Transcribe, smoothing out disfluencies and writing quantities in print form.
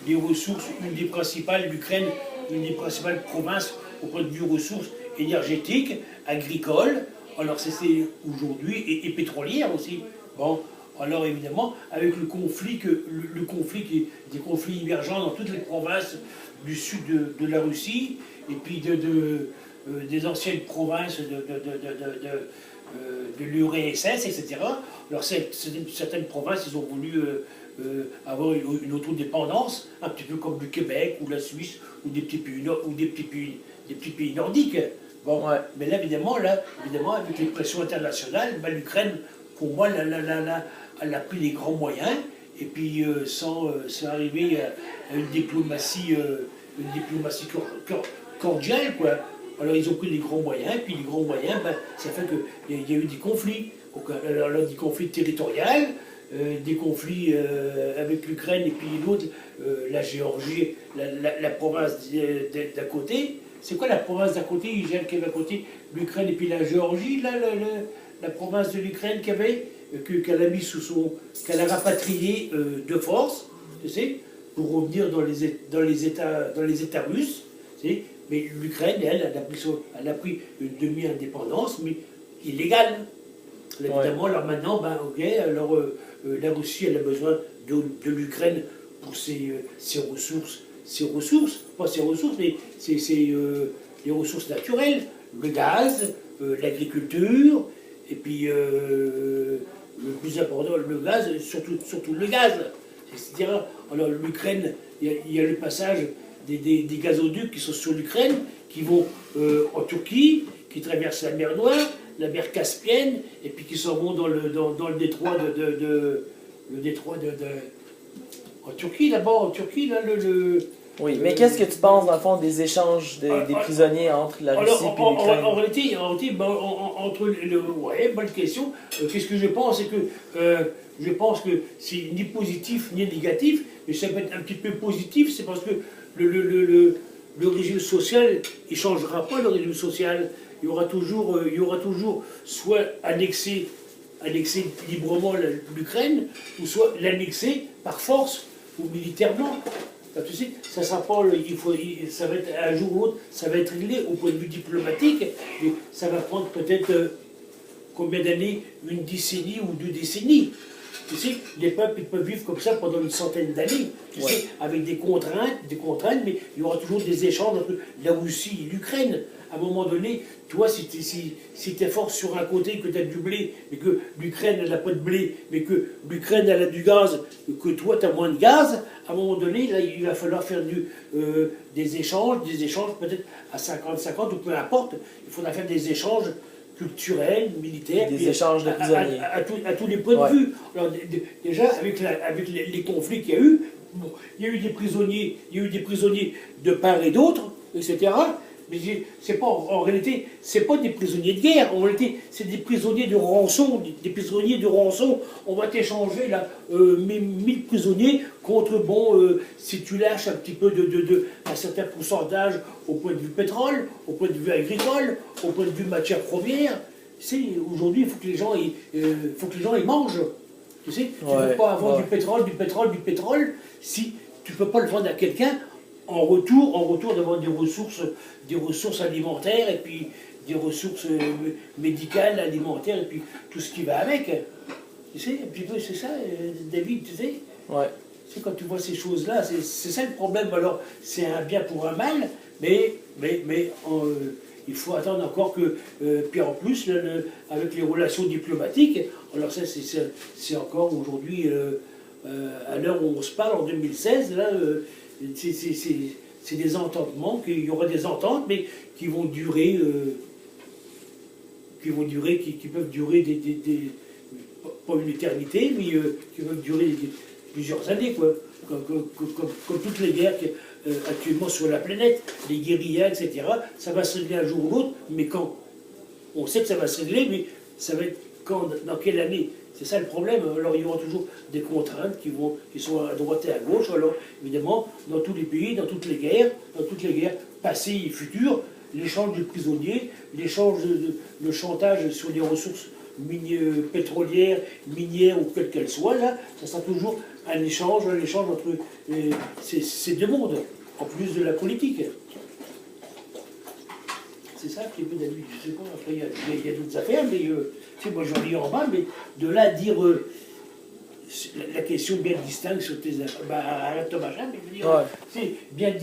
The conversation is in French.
des ressources, une des principales, l'Ukraine, une des principales provinces au point de vue ressources énergétiques, agricoles, alors c'est aujourd'hui, et pétrolières aussi. Bon, alors évidemment, avec le conflit, des conflits émergents dans toutes les provinces du sud de la Russie, et puis des anciennes provinces de l'URSS, etc. Alors certaines provinces, ils ont voulu avoir une autodépendance, un petit peu comme le Québec ou la Suisse ou des petits pays nordiques. Bon, ouais. Mais là, évidemment, avec les pressions internationales, ben, l'Ukraine, pour moi, elle a pris les grands moyens, et puis sans arriver à une diplomatie cordiale, quoi. Alors ils ont pris les grands moyens, puis les grands moyens, ben, ça fait qu'il y a eu des conflits. Alors, des conflits territoriaux, des conflits avec l'Ukraine, et puis l'autre, la Géorgie, la province d'à côté. C'est quoi la province d'à côté, Israël qui est à côté, l'Ukraine et puis la Géorgie, là, la province de l'Ukraine qu'elle a mis qu'elle a rapatriée de force, tu sais, pour revenir dans les États russes, tu sais. Mais l'Ukraine, elle a pris une demi-indépendance, mais illégale. Évidemment, alors maintenant, ben, ok, alors la Russie, elle a besoin de l'Ukraine pour ses ressources, pas ses ressources, mais les ressources naturelles, le gaz, l'agriculture, et puis le plus important, le gaz, surtout le gaz. C'est-à-dire, alors l'Ukraine, il y a le passage des gazoducs qui sont sur l'Ukraine, qui vont en Turquie, qui traversent la mer Noire, la mer Caspienne, et puis qui s'en vont dans le détroit en Turquie, là-bas, en Turquie, là, Oui, mais qu'est-ce que tu penses, dans le fond, des échanges des prisonniers entre la Russie et l'Ukraine? En réalité, ouais, bonne question. Qu'est-ce que je pense? C'est que je pense que c'est ni positif ni négatif, mais ça peut être un petit peu positif, c'est parce que le régime social, il ne changera pas le régime social. Il y aura toujours soit annexer librement l'Ukraine, ou soit l'annexer par force ou militairement. Tu sais, ça sera pas, ça va être un jour ou l'autre, ça va être réglé au point de vue diplomatique, mais ça va prendre peut-être combien d'années, une décennie ou 2 décennies. Tu sais, les peuples ils peuvent vivre comme ça pendant une centaine d'années, tu sais, avec des contraintes, mais il y aura toujours des échanges entre la Russie et l'Ukraine. À un moment donné, toi, si tu es fort sur un côté, que tu as du blé, mais que l'Ukraine n'a pas de blé, mais que l'Ukraine a du gaz, que toi, tu as moins de gaz, à un moment donné, là, il va falloir faire des échanges peut-être à 50-50, ou peu importe, il faudra faire des échanges culturels, militaires, des échanges de prisonniers. À tous les points de vue. Alors, déjà, avec les conflits qu'il y a eu, bon, il y a eu des prisonniers de part et d'autre, etc. Mais c'est pas, en réalité, c'est pas des prisonniers de guerre. En réalité, c'est des prisonniers de rançon. Des prisonniers de rançon. On va t'échanger là 1000 prisonniers contre, si tu lâches un petit peu un certain pourcentage au point de vue pétrole, au point de vue agricole, au point de vue matière première. Aujourd'hui, il faut que les gens ils mangent. Tu sais, tu ne peux pas avoir du pétrole, si tu ne peux pas le vendre à quelqu'un. En retour d'avoir des ressources alimentaires, et puis des ressources médicales, alimentaires, et puis tout ce qui va avec. Tu sais, un petit peu, c'est ça, David, tu sais. Ouais. Tu sais, quand tu vois ces choses-là, c'est ça le problème. Alors, c'est un bien pour un mal, mais il faut attendre encore que... puis en plus, avec les relations diplomatiques, alors ça, c'est encore aujourd'hui, à l'heure où on se parle, en 2016, là... c'est des entendements, qu'il y aura des ententes, mais qui vont durer, qui peuvent durer pas une éternité, mais qui peuvent durer plusieurs années, quoi. Comme toutes les guerres actuellement sur la planète, les guérillas, etc. Ça va se régler un jour ou l'autre, mais quand? On sait que ça va se régler, mais ça va être quand, dans quelle année? C'est ça le problème. Alors il y aura toujours des contraintes qui sont à droite et à gauche. Alors évidemment, dans tous les pays, dans toutes les guerres passées et futures, l'échange de prisonniers, le chantage sur les ressources pétrolières, minières ou quelles qu'elles soient, là, ça sera toujours un échange entre ces deux mondes, en plus de la politique. C'est ça qui est peu d'avis. Je sais pas, après il y a d'autres affaires, mais moi j'en lis en bas, mais de là à dire la question bien distincte sur tes affaires, Thomas, mais je veux dire, c'est bien